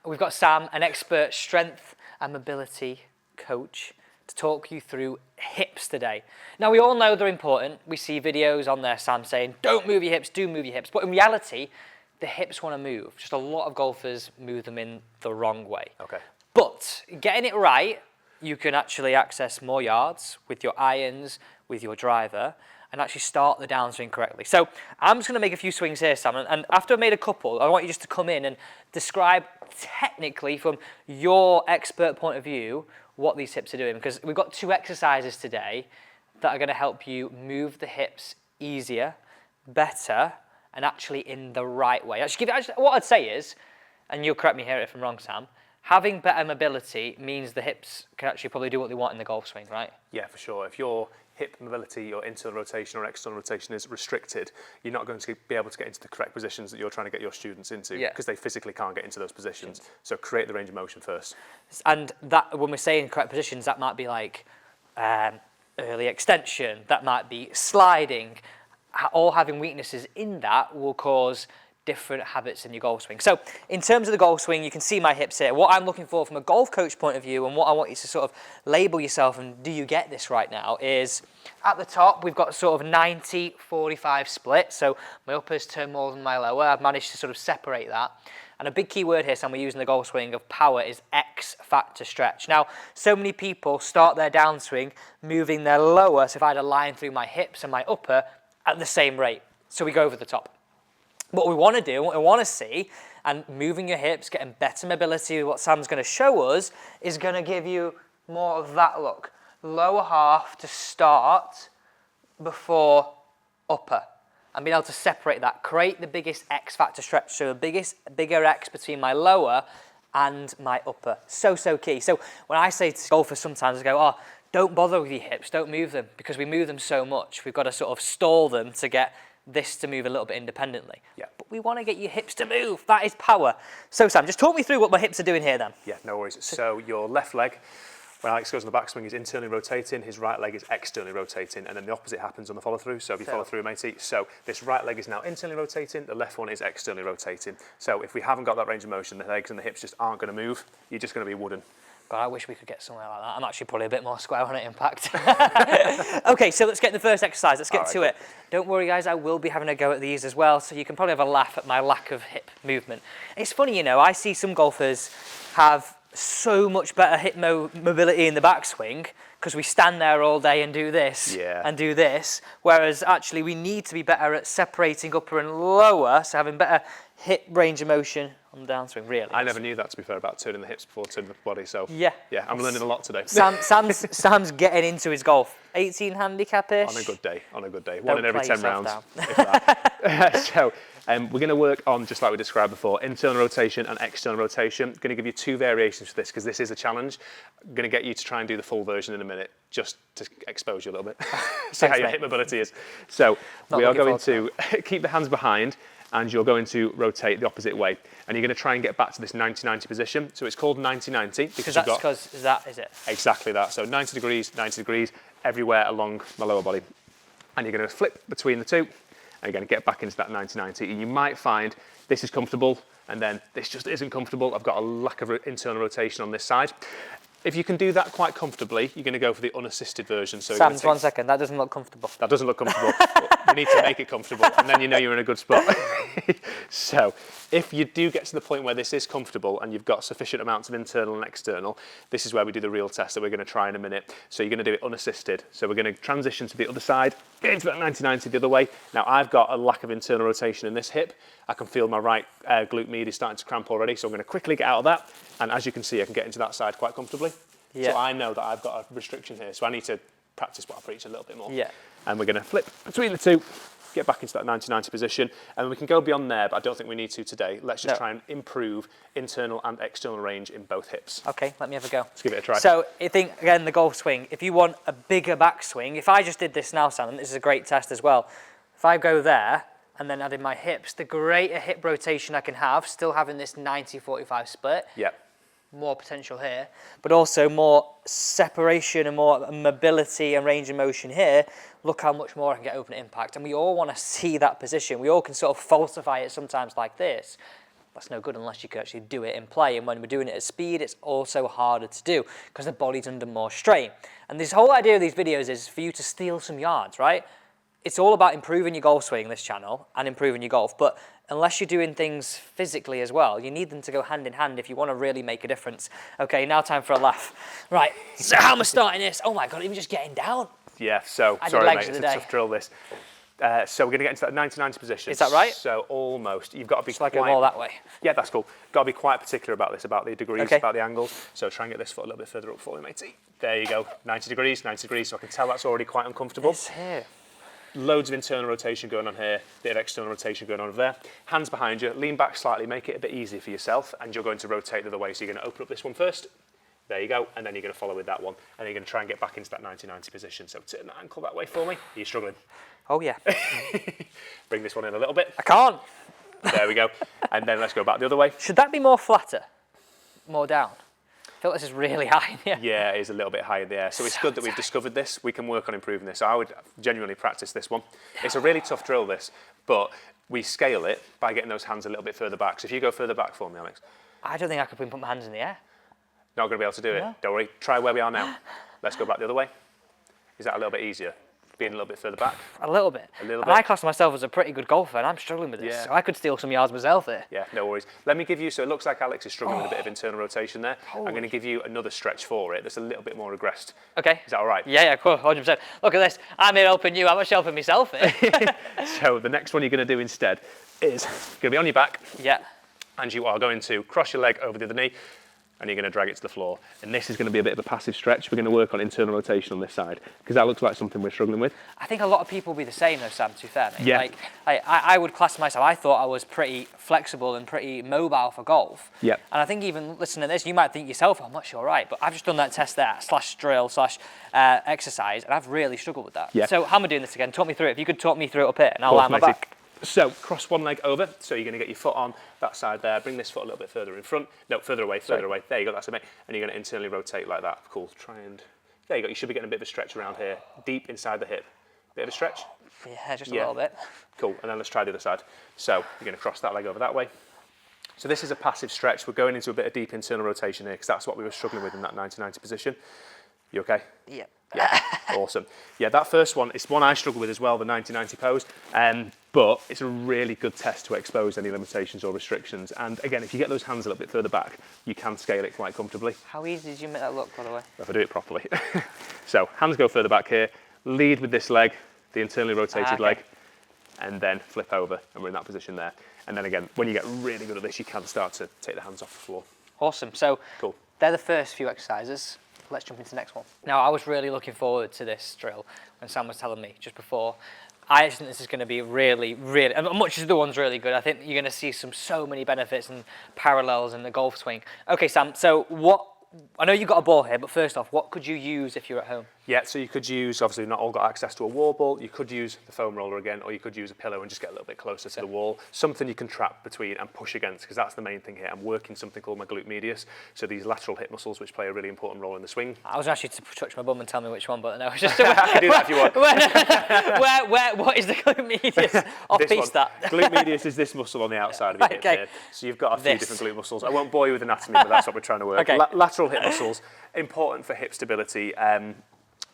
we've got Sam, an expert strength and mobility coach, to talk you through hips today. Now, we all know they're important. We see videos on there, Sam, saying, don't move your hips, do move your hips. But in reality, the hips want to move. Just a lot of golfers move them in the wrong way. Okay. But getting it right, you can actually access more yards with your irons, with your driver, and actually start the downswing correctly. So I'm just going to make a few swings here, Sam, and after I've made a couple, I want you just to come in and describe technically from your expert point of view what these hips are doing, because we've got 2 exercises today that are going to help you move the hips easier, better, and actually in the right way. What I'd say is, and you'll correct me here if I'm wrong, Sam, having better mobility means the hips can actually probably do what they want in the golf swing, right? Yeah, for sure. If your hip mobility, your internal rotation or external rotation is restricted, you're not going to be able to get into the correct positions that you're trying to get your students into, because they physically can't get into those positions. So create the range of motion first. And that, when we're saying correct positions, that might be like early extension, that might be sliding. All having weaknesses in that will cause different habits in your golf swing. So in terms of the golf swing, you can see my hips here. What I'm looking for from a golf coach point of view, and what I want you to sort of label yourself, and do you get this right now, is at the top, we've got sort of 90-45 split. So my uppers turn more than my lower. I've managed to sort of separate that. And a big key word here, Sam, we're using the golf swing of power, is X factor stretch. Now, so many people start their downswing moving their lower, so if I had a line through my hips and my upper, at the same rate. So we go over the top. What we want to do, what we want to see, and moving your hips, getting better mobility, what Sam's going to show us, is going to give you more of that look. Lower half to start before upper. And being able to separate that, create the biggest X factor stretch, so the bigger X between my lower and my upper. So key. So when I say to golfers sometimes, I go, oh, don't bother with your hips, don't move them, because we move them so much. We've got to sort of stall them to get this to move a little bit independently. Yeah. But we want to get your hips to move. That is power. So Sam, just talk me through what my hips are doing here then. Yeah, no worries. So your left leg, when Alex goes on the backswing, is internally rotating, his right leg is externally rotating, and then the opposite happens on the follow through. So if you follow through, matey, so this right leg is now internally rotating, the left one is externally rotating. So if we haven't got that range of motion, the legs and the hips just aren't going to move, you're just going to be wooden. God, I wish we could get somewhere like that. I'm actually probably a bit more square on it, impact. Okay, so let's get the first exercise. Let's get to it. Don't worry, guys, I will be having a go at these as well, so you can probably have a laugh at my lack of hip movement. It's funny, you know, I see some golfers have so much better hip mobility in the backswing because we stand there all day and do this and do this, whereas actually we need to be better at separating upper and lower, so having better hip range of motion on the downswing, really. I never knew that, to be fair, about turning the hips before turning the body, so yeah, I'm learning a lot today. Sam's getting into his golf. 18 handicap-ish? On a good day. Don't 1 in every 10 rounds. So we're going to work on, just like we described before, internal rotation and external rotation. Going to give you 2 variations for this, because this is a challenge. I'm going to get you to try and do the full version in a minute, just to expose you a little bit. See how your hip mobility is. So we are going to keep the hands behind, and you're going to rotate the opposite way. And you're going to try and get back to this 90-90 position. So it's called 90-90 because you've got... is it? Exactly that. So 90 degrees, everywhere along my lower body. And you're going to flip between the two, and you're going to get back into that 90-90. And you might find this is comfortable, and then this just isn't comfortable. I've got a lack of internal rotation on this side. If you can do that quite comfortably, you're going to go for the unassisted version. So Sam, 1 second, that doesn't look comfortable. That doesn't look comfortable. We need to make it comfortable, and then you know you're in a good spot. So if you do get to the point where this is comfortable and you've got sufficient amounts of internal and external, this is where we do the real test that we're going to try in a minute. So you're going to do it unassisted. So we're going to transition to the other side, get into that 90-90 the other way. Now I've got a lack of internal rotation in this hip. I can feel my right glute medius starting to cramp already, so I'm going to quickly get out of that. And as you can see, I can get into that side quite comfortably. Yeah. So I know that I've got a restriction here, so I need to practice what I preach a little bit more. Yeah. And we're going to flip between the two, get back into that 90-90 position, and we can go beyond there, but I don't think we need to today. Let's just try and improve internal and external range in both hips. Okay, let me have a go. Let's give it a try. So I think, again, the golf swing, if you want a bigger backswing, if I just did this now, Sam, this is a great test as well. If I go there and then add in my hips, the greater hip rotation I can have, still having this 90-45 split. Yeah. More potential here, but also more separation and more mobility and range of motion here. Look how much more I can get open at impact. And we all want to see that position. We all can sort of falsify it sometimes like this. that's no good unless you can actually do it in play. And when we're doing it at speed, it's also harder to do because the body's under more strain. And this whole idea of these videos is for you to steal some yards, right? It's all about improving your golf swing, this channel, and improving your golf. But unless you're doing things physically as well, you need them to go hand in hand if you want to really make a difference. Okay, now time for a laugh. Right, so how am I starting this? Oh my God, even just getting down. Yeah, so, sorry mate, it's a tough drill this. So we're going to get into that 90-90 position. Is that right? So almost. You've got to be quite... Like more that way. Yeah, that's cool. Got to be quite particular about this, about the degrees, about the angles. So try and get this foot a little bit further up for me, matey. There you go, 90 degrees, so I can tell that's already quite uncomfortable. It's here. Loads of internal rotation going on here, bit of external rotation going on over there. Hands behind you, lean back slightly, make it a bit easier for yourself, and you're going to rotate the other way. So you're going to open up this one first. There you go, and then you're going to follow with that one, and you're going to try and get back into that 90-90 position. So turn that ankle that way for me. Are you struggling? Oh yeah. Bring this one in a little bit. I can't. There we go. And then let's go back the other way. Should that be more flatter? More down? I feel like this is really high in the air. Yeah, it is a little bit high in the air. So it's good that we've discovered this. We can work on improving this. So I would genuinely practice this one. It's a really tough drill, this, but we scale it by getting those hands a little bit further back. So if you go further back for me, Alex. I don't think I could put my hands in the air. Not going to be able to do it. Don't worry. Try where we are now. Let's go back the other way. Is that a little bit easier? Being a little bit further back? A little bit. A little and bit. I class myself as a pretty good golfer, and I'm struggling with this. Yeah. So I could steal some yards myself here. Yeah, no worries. Let me give you, so it looks like Alex is struggling with a bit of internal rotation there. I'm going to give you another stretch for it that's a little bit more aggressed. Okay. Is that all right? Yeah, cool, 100%. Look at this. I'm here helping you. I'm much helping myself here. So the next one you're going to do instead is going to be on your back. Yeah. And you are going to cross your leg over the other knee, and you're going to drag it to the floor. And this is going to be a bit of a passive stretch. We're going to work on internal rotation on this side, because that looks like something we're struggling with. I think a lot of people will be the same though, Sam, to be fair, mate. Yeah. Like, I would class myself, I thought I was pretty flexible and pretty mobile for golf. Yeah. And I think even listening to this, you might think yourself, I'm not sure, right, but I've just done that test there, / drill, / exercise, and I've really struggled with that. Yeah. So how am I doing this again? Talk me through it. If you could talk me through it up here, and I'll lie on my back. So cross one leg over, so you're going to get your foot on that side there, bring this foot a little bit further in front, no, further away, There you go, that's it, mate. And you're going to internally rotate like that. Cool, try and, there you go, you should be getting a bit of a stretch around here, deep inside the hip. Bit of a stretch? Yeah, just a little bit. Cool, and then let's try the other side. So you're going to cross that leg over that way. So this is a passive stretch. We're going into a bit of deep internal rotation here, because that's what we were struggling with in that 90-90 position. You okay? Yeah. Yeah, awesome. Yeah, that first one, it's one I struggle with as well, the 90-90 pose, but it's a really good test to expose any limitations or restrictions. And again, if you get those hands a little bit further back, you can scale it quite comfortably. How easy did you make that look, by the way? If I do it properly. So hands go further back here, lead with this leg, the internally rotated leg, and then flip over, and we're in that position there. And then again, when you get really good at this, you can start to take the hands off the floor. Awesome. So cool. They're the first few exercises. Let's jump into the next one. Now, I was really looking forward to this drill when Sam was telling me just before. I actually think this is going to be really, and much as the one's really good, I think you're going to see so many benefits and parallels in the golf swing. Okay, Sam, so I know you've got a ball here, but first off, what could you use if you're at home? Yeah, so you could use, obviously not all got access to a wall ball, you could use the foam roller again, or you could use a pillow and just get a little bit closer to the wall. Something you can trap between and push against, because that's the main thing here. I'm working something called my glute medius, so these lateral hip muscles which play a really important role in the swing. I was actually to touch my bum and tell me which one, but no, it's just... I can do that if you want. What is the glute medius? Off-piece that. Glute medius is this muscle on the outside of your hip here. So you've got a few different glute muscles. I won't bore you with anatomy, but that's what we're trying to work. Okay. Lateral hip muscles, important for hip stability,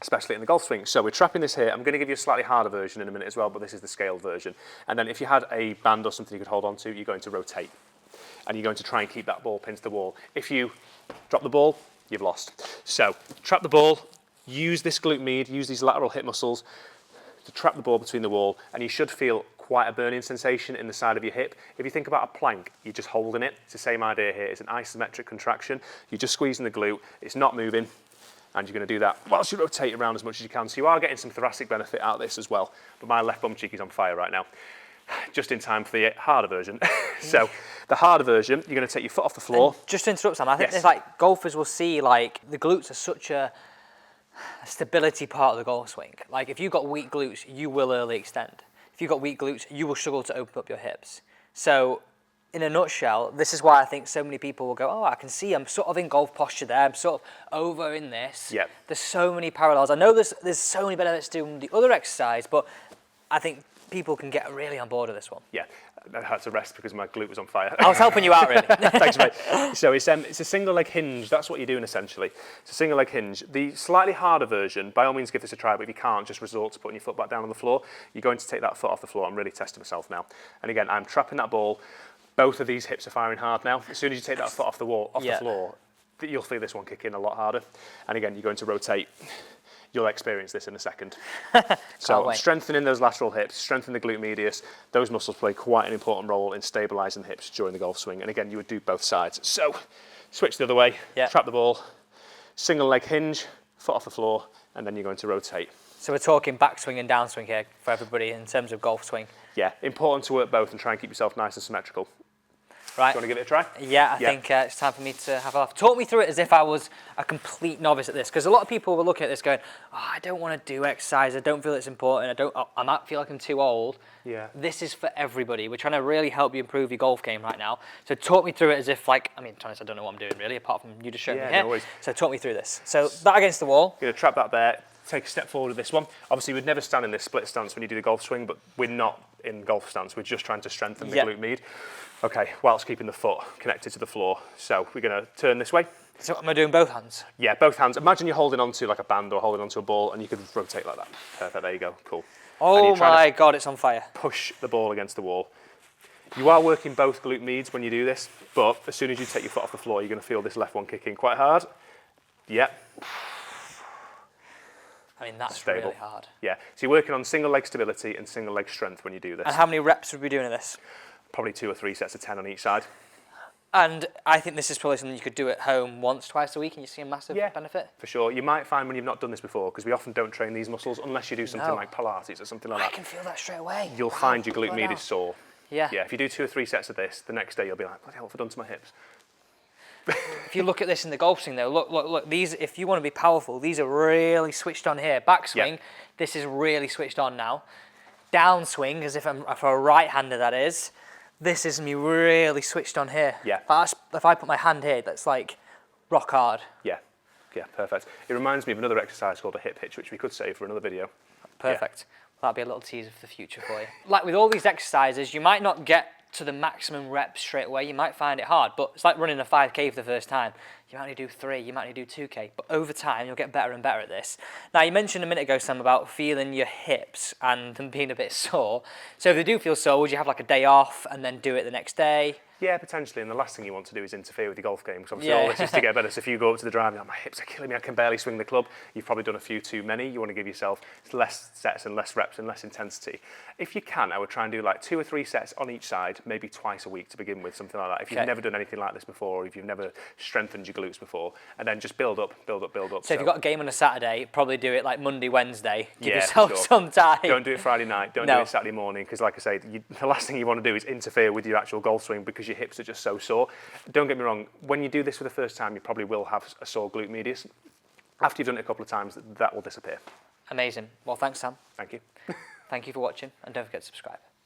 especially in the golf swing. So we're trapping this here. I'm going to give you a slightly harder version in a minute as well, but this is the scaled version. And then if you had a band or something you could hold on to, you're going to rotate. And you're going to try and keep that ball pinned to the wall. If you drop the ball, you've lost. So trap the ball, use this glute med, use these lateral hip muscles to trap the ball between the wall, and you should feel quite a burning sensation in the side of your hip. If you think about a plank, you're just holding it. It's the same idea here. It's an isometric contraction. You're just squeezing the glute. It's not moving. And you're going to do that whilst you rotate around as much as you can. So you are getting some thoracic benefit out of this as well. But my left bum cheek is on fire right now. Just in time for the harder version. So the harder version, you're going to take your foot off the floor. And just to interrupt, Sam, I think there's like golfers will see like the glutes are such a stability part of the golf swing. Like if you've got weak glutes, you will early extend. If you've got weak glutes, you will struggle to open up your hips. So in a nutshell, this is why I think so many people will go, oh, I can see I'm sort of in golf posture there. I'm sort of over in this. Yep. There's so many parallels. I know there's so many benefits to doing the other exercise, but I think people can get really on board with this one. Yeah. I had to rest because my glute was on fire. I was helping you out, really. Thanks, mate. So it's a single leg hinge. That's what you're doing essentially. It's a single leg hinge. The slightly harder version, by all means give this a try, but if you can't, just resort to putting your foot back down on the floor. You're going to take that foot off the floor. I'm really testing myself now. And again, I'm trapping that ball. Both of these hips are firing hard now. As soon as you take that foot off the floor, you'll feel this one kick in a lot harder. And again, you're going to rotate. You'll experience this in a second. So I'm strengthening those lateral hips, strengthening the glute medius. Those muscles play quite an important role in stabilising the hips during the golf swing. And again, you would do both sides. So switch the other way, trap the ball, single leg hinge, foot off the floor, and then you're going to rotate. So we're talking backswing and downswing here for everybody in terms of golf swing. Yeah, important to work both and try and keep yourself nice and symmetrical. Right. Do you want to give it a try? Yeah, I think it's time for me to have a laugh. Talk me through it as if I was a complete novice at this, because a lot of people were looking at this going, oh, I don't want to do exercise, I don't feel it's important, I might feel like I'm too old. Yeah. This is for everybody. We're trying to really help you improve your golf game right now. So talk me through it as if, like, I mean, to be honest, I don't know what I'm doing really, apart from you just showing me here. No worries. So talk me through this. So that against the wall. You're going to trap that there, take a step forward with this one. Obviously, we'd never stand in this split stance when you do the golf swing, but we're not in golf stance. We're just trying to strengthen the glute med. Okay, whilst keeping the foot connected to the floor. So we're going to turn this way. So am I doing both hands? Yeah, both hands. Imagine you're holding onto like a band or holding onto a ball, and you could rotate like that. Perfect, there you go, cool. Oh my God, it's on fire. Push the ball against the wall. You are working both glute meds when you do this, but as soon as you take your foot off the floor, you're going to feel this left one kick in quite hard. Yep. I mean, that's stable. Really hard. Yeah, so you're working on single leg stability and single leg strength when you do this. And how many reps would we be doing of this? Probably 2 or 3 sets of 10 on each side. And I think this is probably something you could do at home once, twice a week, and you see a massive benefit. For sure. You might find when you've not done this before, because we often don't train these muscles unless you do something like Pilates or something like that. I can feel that straight away. You'll find your glute med is sore. Yeah. Yeah, if you do 2 or 3 sets of this, the next day you'll be like, what the hell have I done to my hips? If you look at this in the golf swing though, look, these, if you want to be powerful, these are really switched on here. Backswing, this is really switched on now. Downswing, as if I'm for a right-hander that is, this is me really switched on here. Yeah. If I put my hand here, that's like rock hard. Yeah, yeah, perfect. It reminds me of another exercise called a hip hitch, which we could save for another video. Perfect. Well, that'll be a little teaser for the future for you. Like with all these exercises, you might not get to the maximum reps straight away. You might find it hard, but it's like running a 5K for the first time. You might only do 3, you might only do 2K, but over time you'll get better and better at this. Now you mentioned a minute ago, Sam, about feeling your hips and them being a bit sore. So if they do feel sore, would you have like a day off and then do it the next day? Yeah, potentially, and the last thing you want to do is interfere with your golf game, because obviously all this is to get better. So if you go up to the drive and you're like, my hips are killing me, I can barely swing the club, you've probably done a few too many. You want to give yourself less sets and less reps and less intensity. If you can, I would try and do like 2 or 3 sets on each side, maybe twice a week to begin with, something like that. If you've never done anything like this before, or if you've never strengthened your glutes before, and then just build up, build up, build up. So if you've got a game on a Saturday, probably do it like Monday, Wednesday. Give yourself some time. Don't do it Friday night, don't do it Saturday morning, because like I say, the last thing you want to do is interfere with your actual golf swing because your hips are just so sore. Don't get me wrong, when you do this for the first time, you probably will have a sore glute medius. After you've done it a couple of times, that will disappear. Amazing. Well, thanks, Sam. Thank you. Thank you for watching, and don't forget to subscribe.